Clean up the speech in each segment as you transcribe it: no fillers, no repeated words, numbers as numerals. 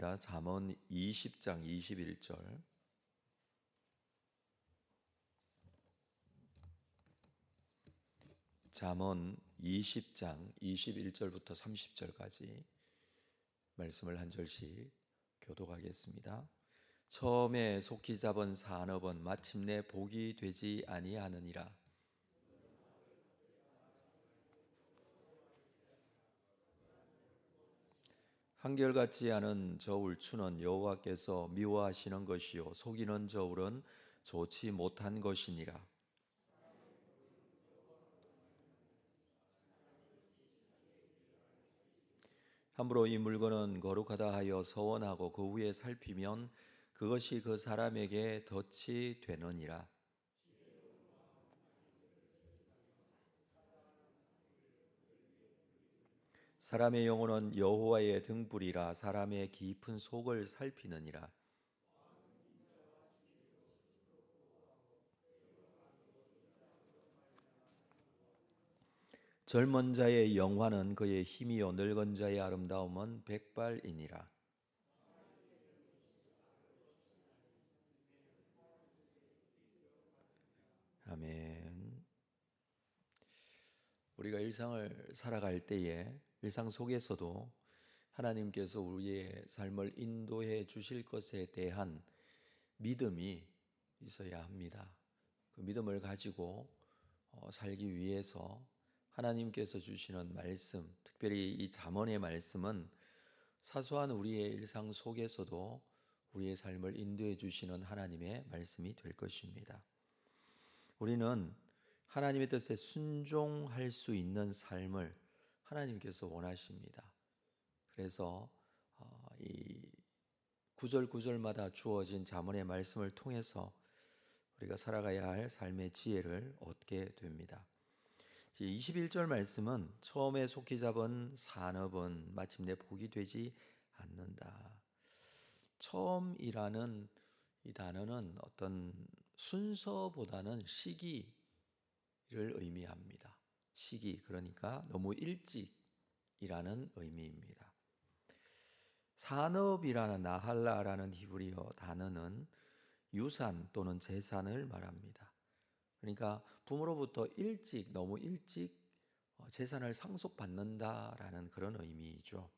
읽겠습니다. 잠언 20장 21절. 잠언 20장 21절부터 30절까지 말씀을 한 절씩 교독하겠습니다. 처음에 속히 잡은 산업은 마침내 복이 되지 아니하느니라. 한결같지 않은 저울추는 여호와께서 미워하시는 것이요 속이는 저울은 좋지 못한 것이니라. 함부로 이 물건은 거룩하다 하여 서원하고 그 후에 살피면 그것이 그 사람에게 덫이 되느니라. 사람의 영혼은 여호와의 등불이라 사람의 깊은 속을 살피느니라. 젊은 자의 영화는 그의 힘이요 늙은 자의 아름다움은 백발이니라. 아멘. 우리가 일상을 살아갈 때에 일상 속에서도 하나님께서 우리의 삶을 인도해 주실 것에 대한 믿음이 있어야 합니다. 그 믿음을 가지고 살기 위해서 하나님께서 주시는 말씀, 특별히 이 잠언의 말씀은 사소한 우리의 일상 속에서도 우리의 삶을 인도해 주시는 하나님의 말씀이 될 것입니다. 우리는 하나님의 뜻에 순종할 수 있는 삶을 하나님께서 원하십니다. 그래서 이 구절구절마다 주어진 잠언의 말씀을 통해서 우리가 살아가야 할 삶의 지혜를 얻게 됩니다. 21절 말씀은 처음에 속히 잡은 산업은 마침내 복이 되지 않는다. 처음이라는 이 단어는 어떤 순서보다는 시기를 의미합니다. 시기, 그러니까 너무 일찍이라는 의미입니다. 산업이라는 나할라라는 히브리어 단어는 유산 또는 재산을 말합니다. 그러니까 부모로부터 너무 일찍 재산을 상속받는다라는 그런 의미이죠.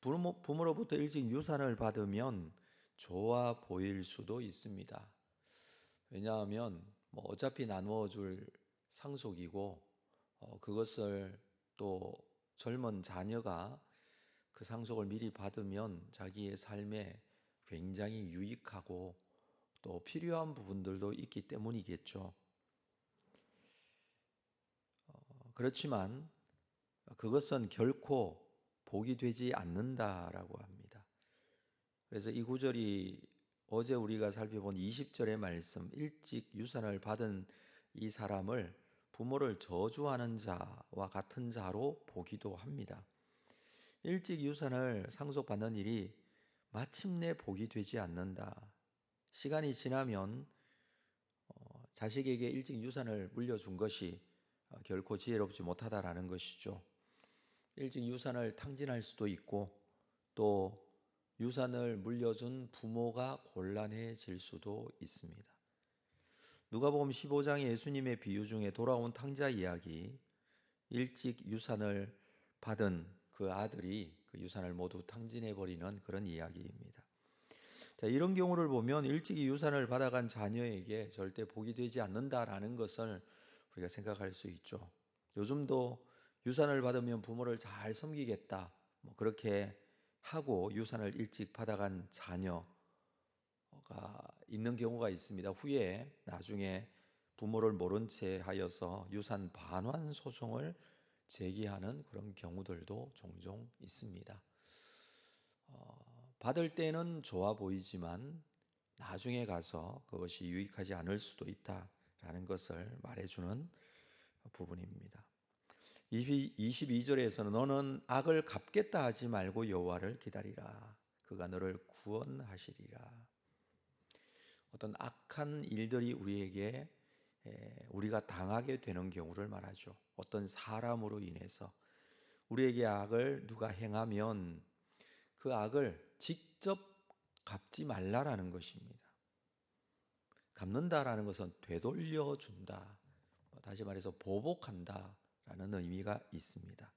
부모로부터 일찍 유산을 받으면 좋아 보일 수도 있습니다. 왜냐하면 어차피 나누어 줄 상속이고 그것을 또 젊은 자녀가 그 상속을 미리 받으면 자기의 삶에 굉장히 유익하고 또 필요한 부분들도 있기 때문이겠죠. 그렇지만 그것은 결코 복이 되지 않는다라고 합니다. 그래서 이 구절이 어제 우리가 살펴본 20절의 말씀, 일찍 유산을 받은 이 사람을 부모를 저주하는 자와 같은 자로 보기도 합니다. 일찍 유산을 상속받는 일이 마침내 복이 되지 않는다. 시간이 지나면 자식에게 일찍 유산을 물려준 것이 결코 지혜롭지 못하다라는 것이죠. 일찍 유산을 탕진할 수도 있고 또 유산을 물려준 부모가 곤란해질 수도 있습니다. 누가복음 15장의 예수님의 비유 중에 돌아온 탕자 이야기, 일찍 유산을 받은 그 아들이 그 유산을 모두 탕진해버리는 그런 이야기입니다. 자, 이런 경우를 보면 일찍이 유산을 받아간 자녀에게 절대 복이 되지 않는다라는 것을 우리가 생각할 수 있죠. 요즘도 유산을 받으면 부모를 잘 섬기겠다, 그렇게 하고 유산을 일찍 받아간 자녀가 있는 경우가 있습니다. 후에 나중에 부모를 모른 채 하여서 유산 반환 소송을 제기하는 그런 경우들도 종종 있습니다. 받을 때는 좋아 보이지만 나중에 가서 그것이 유익하지 않을 수도 있다라는 것을 말해주는 부분입니다. 22절에서는 너는 악을 갚겠다 하지 말고 여호와를 기다리라. 그가 너를 구원하시리라. 어떤 악한 일들이 우리가 당하게 되는 경우를 말하죠. 어떤 사람으로 인해서 우리에게 악을 누가 행하면 그 악을 직접 갚지 말라라는 것입니다. 갚는다라는 것은 되돌려 준다. 다시 말해서 보복한다라는 의미가 있습니다.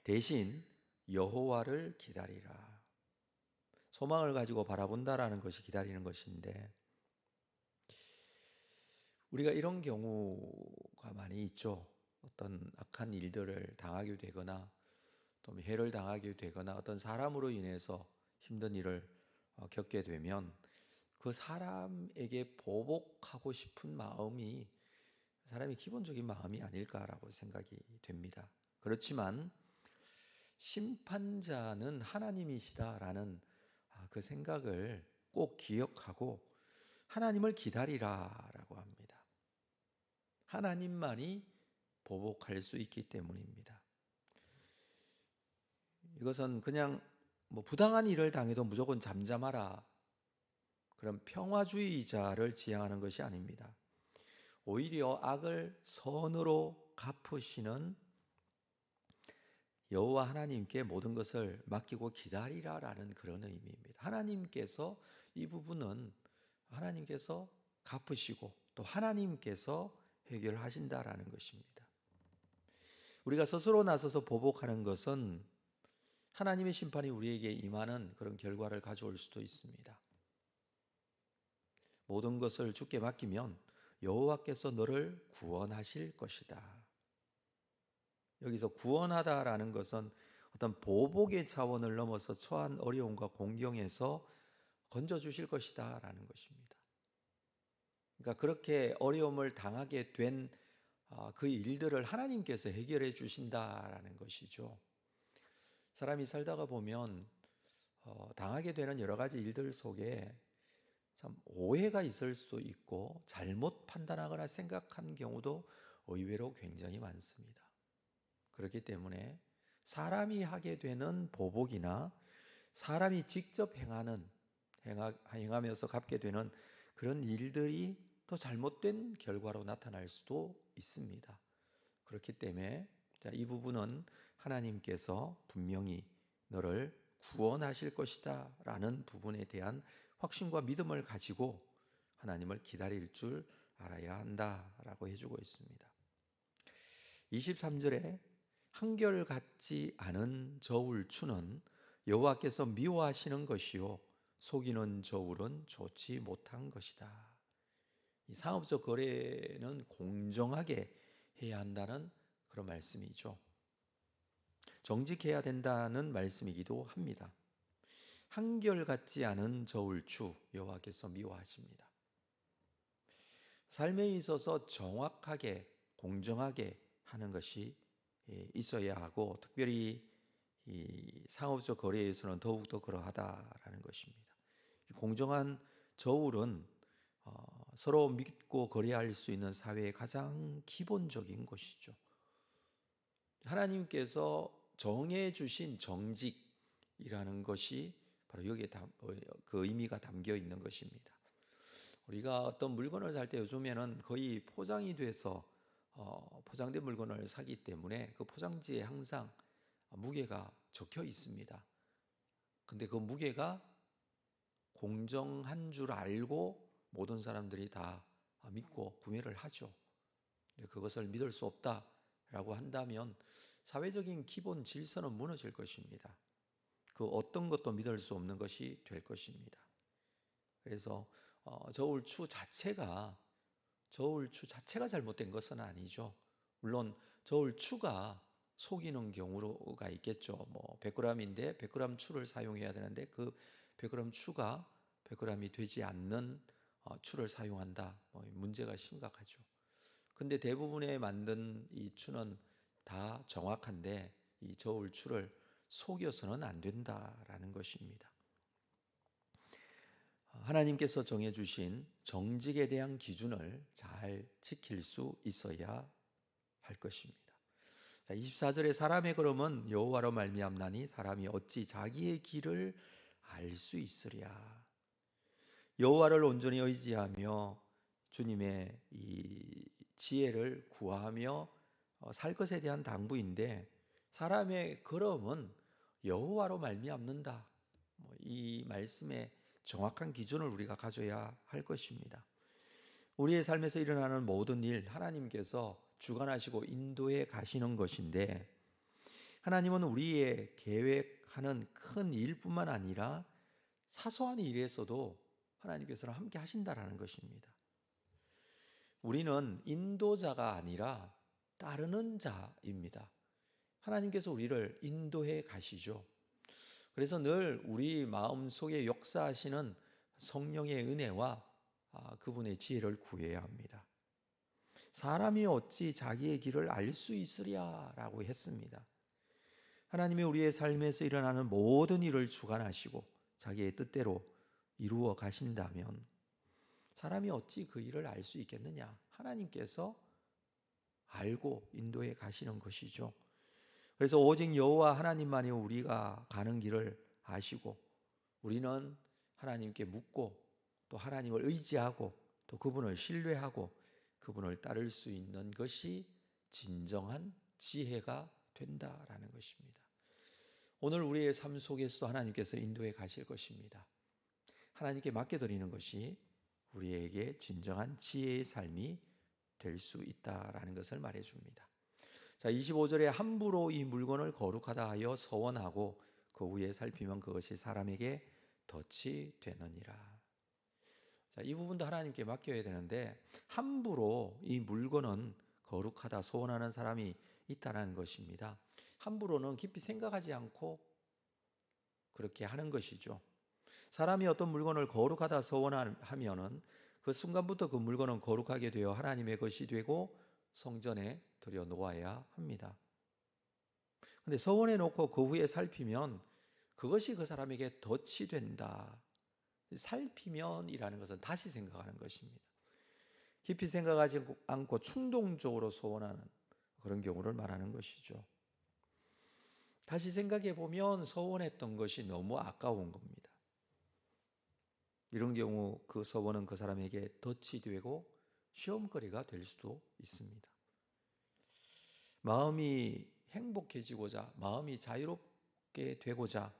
대신 여호와를 기다리라. 소망을 가지고 바라본다라는 것이 기다리는 것인데, 우리가 이런 경우가 많이 있죠. 어떤 악한 일들을 당하게 되거나 또 해를 당하게 되거나 어떤 사람으로 인해서 힘든 일을 겪게 되면 그 사람에게 보복하고 싶은 마음이 사람의 기본적인 마음이 아닐까라고 생각이 됩니다. 그렇지만 심판자는 하나님이시다라는 그 생각을 꼭 기억하고 하나님을 기다리라라고 합니다. 하나님만이 보복할 수 있기 때문입니다. 이것은 그냥 부당한 일을 당해도 무조건 잠잠하라, 그런 평화주의자를 지향하는 것이 아닙니다. 오히려 악을 선으로 갚으시는 여호와 하나님께 모든 것을 맡기고 기다리라라는 그런 의미입니다. 하나님께서 이 부분은 하나님께서 갚으시고 또 하나님께서 해결하신다라는 것입니다. 우리가 스스로 나서서 보복하는 것은 하나님의 심판이 우리에게 임하는 그런 결과를 가져올 수도 있습니다. 모든 것을 주께 맡기면 여호와께서 너를 구원하실 것이다. 여기서 구원하다라는 것은 어떤 보복의 차원을 넘어서 처한 어려움과 공경에서 건져주실 것이다 라는 것입니다. 그러니까 그렇게 어려움을 당하게 된 그 일들을 하나님께서 해결해 주신다라는 것이죠. 사람이 살다가 보면 당하게 되는 여러 가지 일들 속에 참 오해가 있을 수도 있고 잘못 판단하거나 생각한 경우도 의외로 굉장히 많습니다. 그렇기 때문에 사람이 하게 되는 보복이나 사람이 직접 행하면서 갚게 되는 그런 일들이 더 잘못된 결과로 나타날 수도 있습니다. 그렇기 때문에 이 부분은 하나님께서 분명히 너를 구원하실 것이다 라는 부분에 대한 확신과 믿음을 가지고 하나님을 기다릴 줄 알아야 한다라고 해주고 있습니다. 23절에 한결같지 않은 저울추는 여호와께서 미워하시는 것이요 속이는 저울은 좋지 못한 것이다. 이 상업적 거래는 공정하게 해야 한다는 그런 말씀이죠. 정직해야 된다는 말씀이기도 합니다. 한결같지 않은 저울추 여호와께서 미워하십니다. 삶에 있어서 정확하게 공정하게 하는 것이 있어야 하고 특별히 이 상업적 거래에서는 더욱더 그러하다라는 것입니다. 공정한 저울은 서로 믿고 거래할 수 있는 사회의 가장 기본적인 것이죠. 하나님께서 정해 주신 정직이라는 것이 바로 여기에 그 의미가 담겨 있는 것입니다. 우리가 어떤 물건을 살 때 요즘에는 거의 포장이 돼서 포장된 물건을 사기 때문에 그 포장지에 항상 무게가 적혀 있습니다. 근데 그 무게가 공정한 줄 알고 모든 사람들이 다 믿고 구매를 하죠. 그것을 믿을 수 없다라고 한다면 사회적인 기본 질서는 무너질 것입니다. 그 어떤 것도 믿을 수 없는 것이 될 것입니다. 그래서 저울추 자체가 잘못된 것은 아니죠. 물론 저울추가 속이는 경우가 있겠죠. 100g인데 100g 추를 사용해야 되는데 그 100g 추가 100g이 되지 않는 추를 사용한다. 문제가 심각하죠. 근데 대부분의 만든 이 추는 다 정확한데 이 저울추를 속여서는 안 된다라는 것입니다. 하나님께서 정해주신 정직에 대한 기준을 잘 지킬 수 있어야 할 것입니다. 24절에 사람의 걸음은 여호와로 말미암나니 사람이 어찌 자기의 길을 알 수 있으랴. 여호와를 온전히 의지하며 주님의 이 지혜를 구하며 살 것에 대한 당부인데 사람의 걸음은 여호와로 말미암는다. 이 말씀의 정확한 기준을 우리가 가져야 할 것입니다. 우리의 삶에서 일어나는 모든 일 하나님께서 주관하시고 인도해 가시는 것인데, 하나님은 우리의 계획하는 큰 일뿐만 아니라 사소한 일에서도 하나님께서는 함께 하신다라는 것입니다. 우리는 인도자가 아니라 따르는 자입니다. 하나님께서 우리를 인도해 가시죠. 그래서 늘 우리 마음속에 역사하시는 성령의 은혜와 그분의 지혜를 구해야 합니다. 사람이 어찌 자기의 길을 알 수 있으랴라고 했습니다. 하나님이 우리의 삶에서 일어나는 모든 일을 주관하시고 자기의 뜻대로 이루어 가신다면 사람이 어찌 그 일을 알 수 있겠느냐? 하나님께서 알고 인도해 가시는 것이죠. 그래서 오직 여호와 하나님만이 우리가 가는 길을 아시고, 우리는 하나님께 묻고 또 하나님을 의지하고 또 그분을 신뢰하고 그분을 따를 수 있는 것이 진정한 지혜가 된다라는 것입니다. 오늘 우리의 삶 속에서도 하나님께서 인도해 가실 것입니다. 하나님께 맡겨드리는 것이 우리에게 진정한 지혜의 삶이 될 수 있다라는 것을 말해줍니다. 자, 25절에 함부로 이 물건을 거룩하다 하여 서원하고 그 후에 살피면 그것이 사람에게 덫이 되느니라. 자, 이 부분도 하나님께 맡겨야 되는데, 함부로 이 물건은 거룩하다 서원하는 사람이 있다는 것입니다. 함부로는 깊이 생각하지 않고 그렇게 하는 것이죠. 사람이 어떤 물건을 거룩하다 서원하면은 그 순간부터 그 물건은 거룩하게 되어 하나님의 것이 되고 성전에 들여 놓아야 합니다. 그런데 서원해 놓고 그 후에 살피면 그것이 그 사람에게 덫이 된다. 살피면이라는 것은 다시 생각하는 것입니다. 깊이 생각하지 않고 충동적으로 소원하는 그런 경우를 말하는 것이죠. 다시 생각해 보면 소원했던 것이 너무 아까운 겁니다. 이런 경우 그 소원은 그 사람에게 덫이 되고 시험거리가 될 수도 있습니다. 마음이 행복해지고자, 마음이 자유롭게 되고자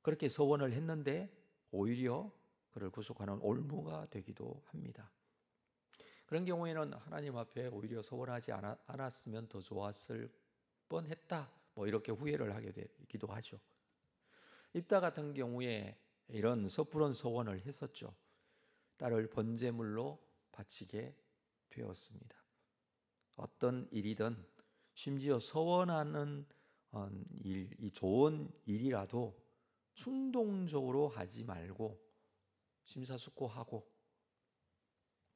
그렇게 소원을 했는데 오히려 그를 구속하는 올무가 되기도 합니다. 그런 경우에는 하나님 앞에 오히려 소원하지 않았으면 더 좋았을 뻔했다, 이렇게 후회를 하게 되기도 하죠. 입다 같은 경우에 이런 섣부른 소원을 했었죠. 딸을 번제물로 바치게 되었습니다. 어떤 일이든 심지어 소원하는 이 좋은 일이라도 충동적으로 하지 말고 심사숙고하고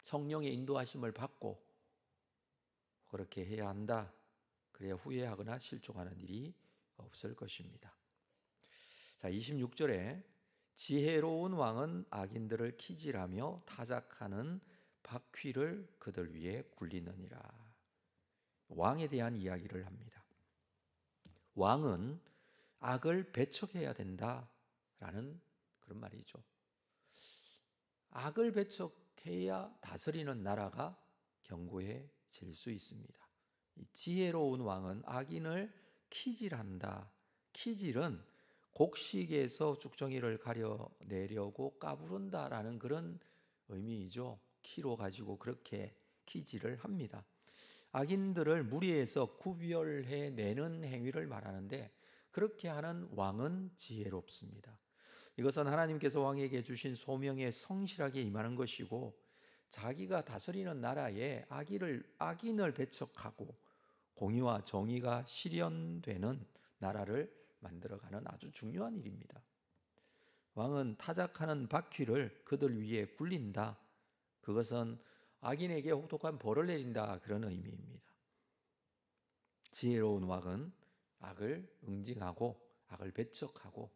성령의 인도하심을 받고 그렇게 해야 한다. 그래야 후회하거나 실족하는 일이 없을 것입니다. 자, 26절에 지혜로운 왕은 악인들을 키질하며 타작하는 바퀴를 그들 위에 굴리느니라. 왕에 대한 이야기를 합니다. 왕은 악을 배척해야 된다라는 그런 말이죠. 악을 배척해야 다스리는 나라가 견고해질 수 있습니다. 이 지혜로운 왕은 악인을 키질한다. 키질은 곡식에서 쭉정이를 가려내려고 까부른다라는 그런 의미이죠. 키로 가지고 그렇게 키질을 합니다. 악인들을 무리해서 구별해내는 행위를 말하는데, 그렇게 하는 왕은 지혜롭습니다. 이것은 하나님께서 왕에게 주신 소명에 성실하게 임하는 것이고, 자기가 다스리는 나라에 악인을 배척하고 공의와 정의가 실현되는 나라를 만들어가는 아주 중요한 일입니다. 왕은 타작하는 바퀴를 그들 위에 굴린다. 그것은 악인에게 혹독한 벌을 내린다, 그런 의미입니다. 지혜로운 왕은 악을 응징하고 악을 배척하고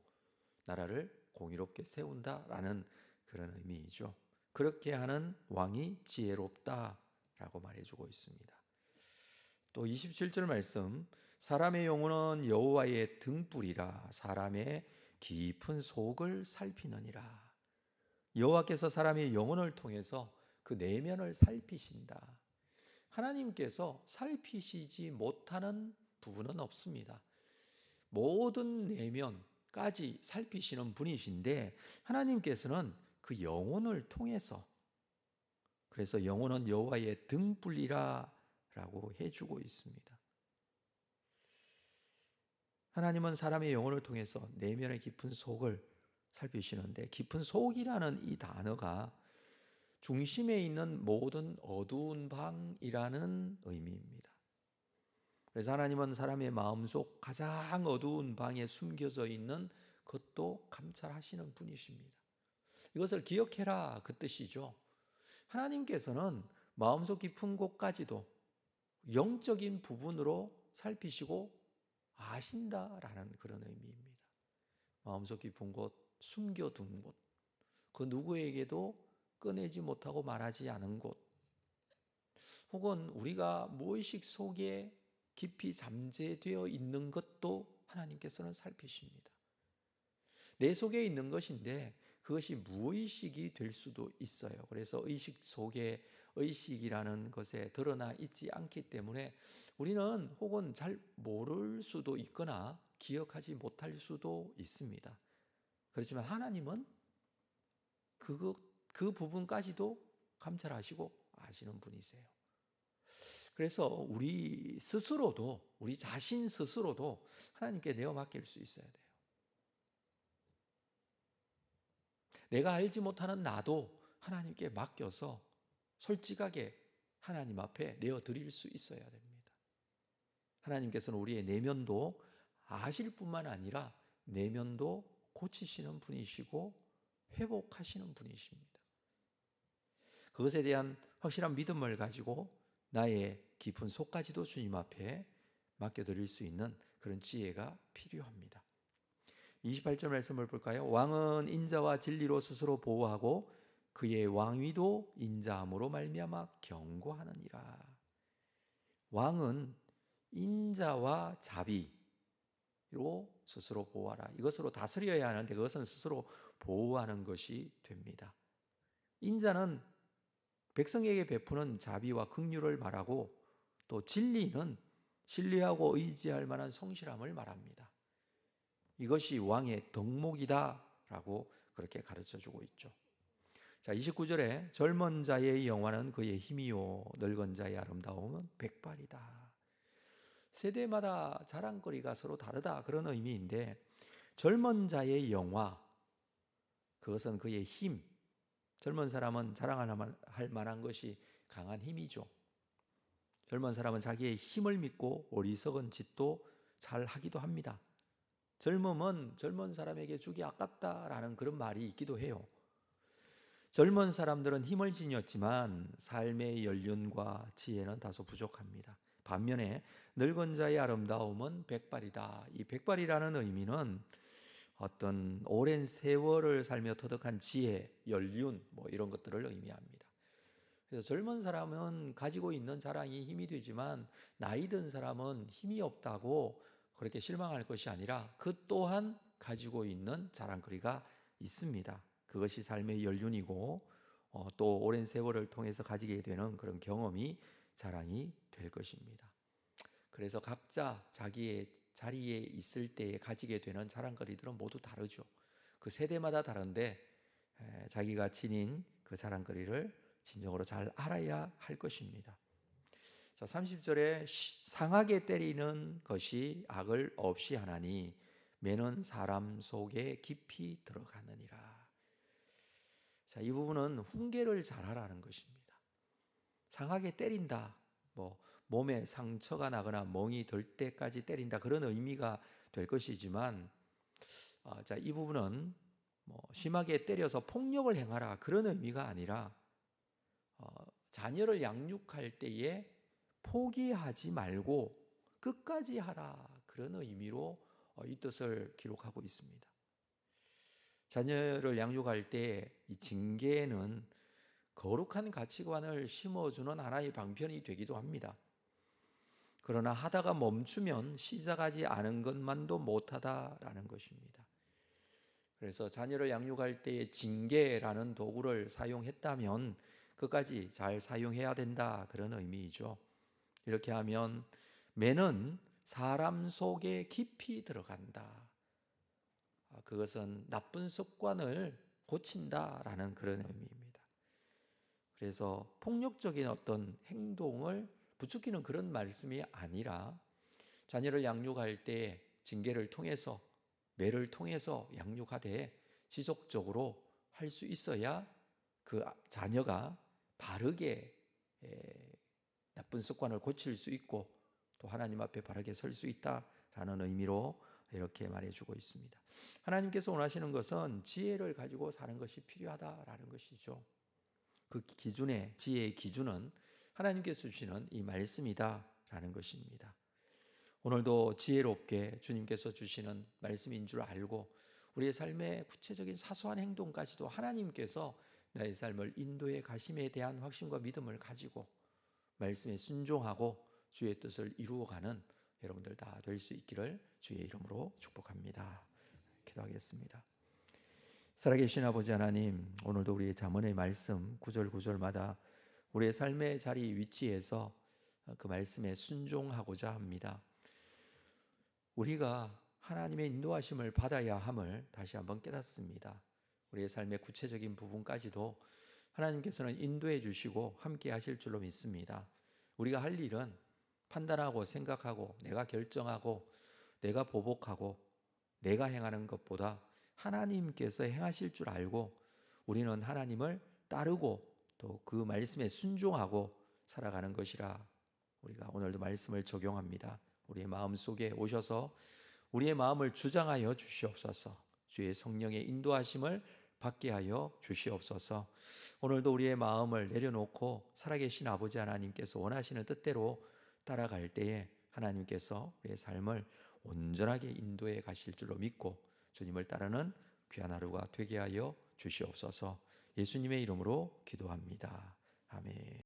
나라를 공의롭게 세운다라는 그런 의미이죠. 그렇게 하는 왕이 지혜롭다라고 말해주고 있습니다. 또 27절 말씀, 사람의 영혼은 여호와의 등불이라 사람의 깊은 속을 살피느니라. 여호와께서 사람의 영혼을 통해서 그 내면을 살피신다. 하나님께서 살피시지 못하는 부분은 없습니다. 모든 내면, 까지 살피시는 분이신데 하나님께서는 그 영혼을 통해서, 그래서 영혼은 여호와의 등불이라 라고 해주고 있습니다. 하나님은 사람의 영혼을 통해서 내면의 깊은 속을 살피시는데, 깊은 속이라는 이 단어가 중심에 있는 모든 어두운 방이라는 의미입니다. 그래서 하나님은 사람의 마음속 가장 어두운 방에 숨겨져 있는 것도 감찰하시는 분이십니다. 이것을 기억해라, 그 뜻이죠. 하나님께서는 마음속 깊은 곳까지도 영적인 부분으로 살피시고 아신다라는 그런 의미입니다. 마음속 깊은 곳, 숨겨둔 곳, 그 누구에게도 꺼내지 못하고 말하지 않은 곳, 혹은 우리가 무의식 속에 깊이 잠재되어 있는 것도 하나님께서는 살피십니다. 내 속에 있는 것인데 그것이 무의식이 될 수도 있어요. 그래서 의식 속에 의식이라는 것에 드러나 있지 않기 때문에 우리는 혹은 잘 모를 수도 있거나 기억하지 못할 수도 있습니다. 그렇지만 하나님은 그 부분까지도 감찰하시고 아시는 분이세요. 그래서 우리 스스로도, 우리 자신 스스로도 하나님께 내어 맡길 수 있어야 돼요. 내가 알지 못하는 나도 하나님께 맡겨서 솔직하게 하나님 앞에 내어 드릴 수 있어야 됩니다. 하나님께서는 우리의 내면도 아실 뿐만 아니라 내면도 고치시는 분이시고 회복하시는 분이십니다. 그것에 대한 확실한 믿음을 가지고 나의 깊은 속까지도 주님 앞에 맡겨드릴 수 있는 그런 지혜가 필요합니다. 28절 말씀을 볼까요? 왕은 인자와 진리로 스스로 보호하고 그의 왕위도 인자함으로 말미암아 경고하느니라. 왕은 인자와 자비로 스스로 보호하라. 이것으로 다스려야 하는데 그것은 스스로 보호하는 것이 됩니다. 인자는 백성에게 베푸는 자비와 긍휼을 말하고, 또 진리는 신뢰하고 의지할 만한 성실함을 말합니다. 이것이 왕의 덕목이다라고 그렇게 가르쳐주고 있죠. 자, 29절에 젊은 자의 영화는 그의 힘이요 늙은 자의 아름다움은 백발이다. 세대마다 자랑거리가 서로 다르다, 그런 의미인데, 젊은 자의 영화, 그것은 그의 힘. 젊은 사람은 자랑할 만한 것이 강한 힘이죠. 젊은 사람은 자기의 힘을 믿고 어리석은 짓도 잘 하기도 합니다. 젊음은 젊은 사람에게 주기 아깝다라는 그런 말이 있기도 해요. 젊은 사람들은 힘을 지녔지만 삶의 연륜과 지혜는 다소 부족합니다. 반면에 늙은 자의 아름다움은 백발이다. 이 백발이라는 의미는 어떤 오랜 세월을 살며 터득한 지혜, 연륜 이런 것들을 의미합니다. 그래서 젊은 사람은 가지고 있는 자랑이 힘이 되지만 나이 든 사람은 힘이 없다고 그렇게 실망할 것이 아니라 그 또한 가지고 있는 자랑거리가 있습니다. 그것이 삶의 연륜이고 또 오랜 세월을 통해서 가지게 되는 그런 경험이 자랑이 될 것입니다. 그래서 각자 자기의 자리에 있을 때에 가지게 되는 자랑거리들은 모두 다르죠. 그 세대마다 다른데 자기가 지닌 그 자랑거리를 진정으로 잘 알아야 할 것입니다. 자, 30절에 상하게 때리는 것이 악을 없이 하나니 매는 사람 속에 깊이 들어가느니라. 자, 이 부분은 훈계를 잘하라는 것입니다. 상하게 때린다, 몸에 상처가 나거나 멍이 들 때까지 때린다, 그런 의미가 될 것이지만, 자, 이 부분은 심하게 때려서 폭력을 행하라, 그런 의미가 아니라 자녀를 양육할 때에 포기하지 말고 끝까지 하라, 그런 의미로 이 뜻을 기록하고 있습니다. 자녀를 양육할 때 이 징계는 거룩한 가치관을 심어주는 하나의 방편이 되기도 합니다. 그러나 하다가 멈추면 시작하지 않은 것만도 못하다라는 것입니다. 그래서 자녀를 양육할 때의 징계라는 도구를 사용했다면 끝까지 잘 사용해야 된다, 그런 의미이죠. 이렇게 하면 매는 사람 속에 깊이 들어간다. 그것은 나쁜 습관을 고친다라는 그런 의미입니다. 그래서 폭력적인 어떤 행동을 부추기는 그런 말씀이 아니라 자녀를 양육할 때 징계를 통해서 매를 통해서 양육하되 지속적으로 할 수 있어야 그 자녀가 바르게 나쁜 습관을 고칠 수 있고 또 하나님 앞에 바르게 설 수 있다라는 의미로 이렇게 말해주고 있습니다. 하나님께서 원하시는 것은 지혜를 가지고 사는 것이 필요하다라는 것이죠. 그 기준의 지혜의 기준은 하나님께서 주시는 이 말씀이다라는 것입니다. 오늘도 지혜롭게 주님께서 주시는 말씀인 줄 알고 우리의 삶의 구체적인 사소한 행동까지도 하나님께서 나의 삶을 인도해 가심에 대한 확신과 믿음을 가지고 말씀에 순종하고 주의 뜻을 이루어가는 여러분들 다 될 수 있기를 주의 이름으로 축복합니다. 기도하겠습니다. 살아계신 아버지 하나님, 오늘도 우리의 잠언의 말씀 구절 구절마다 우리의 삶의 자리 위치에서 그 말씀에 순종하고자 합니다. 우리가 하나님의 인도하심을 받아야 함을 다시 한번 깨닫습니다. 우리의 삶의 구체적인 부분까지도 하나님께서는 인도해 주시고 함께 하실 줄로 믿습니다. 우리가 할 일은 판단하고 생각하고 내가 결정하고 내가 보복하고 내가 행하는 것보다 하나님께서 행하실 줄 알고 우리는 하나님을 따르고 또 그 말씀에 순종하고 살아가는 것이라 우리가 오늘도 말씀을 적용합니다. 우리의 마음속에 오셔서 우리의 마음을 주장하여 주시옵소서. 주의 성령의 인도하심을 받게 하여 주시옵소서. 오늘도 우리의 마음을 내려놓고 살아계신 아버지 하나님께서 원하시는 뜻대로 따라갈 때에 하나님께서 우리의 삶을 온전하게 인도해 가실 줄로 믿고 주님을 따르는 귀한 하루가 되게 하여 주시옵소서. 예수님의 이름으로 기도합니다. 아멘.